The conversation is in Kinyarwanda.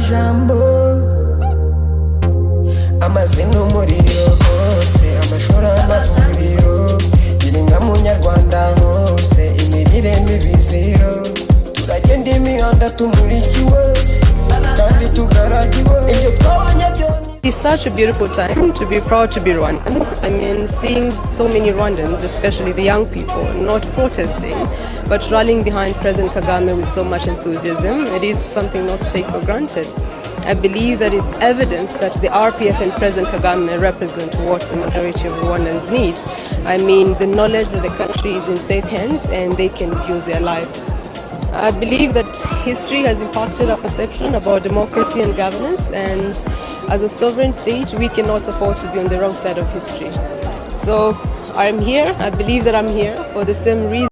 jambo amazina umuriro hose amashuri amavuriro girinka munyarwanda hose imirire n'ibiziro turagenda imihanda tumurikiwe kandi tugaragiwe ibyo twabonye byone. It's such a beautiful time to be proud to be Rwandan. I mean, seeing so many Rwandans, especially the young people, not protesting, but rallying behind President Kagame with so much enthusiasm, it is something not to take for granted. I believe that it's evidence that the RPF and President Kagame represent what the majority of Rwandans need. I mean, the knowledge that the country is in safe hands and they can build their lives. I believe that history has impacted our perception about democracy and governance, and as a sovereign state, we cannot afford to be on the wrong side of history. So I'm here, I believe that I'm here for the same reason.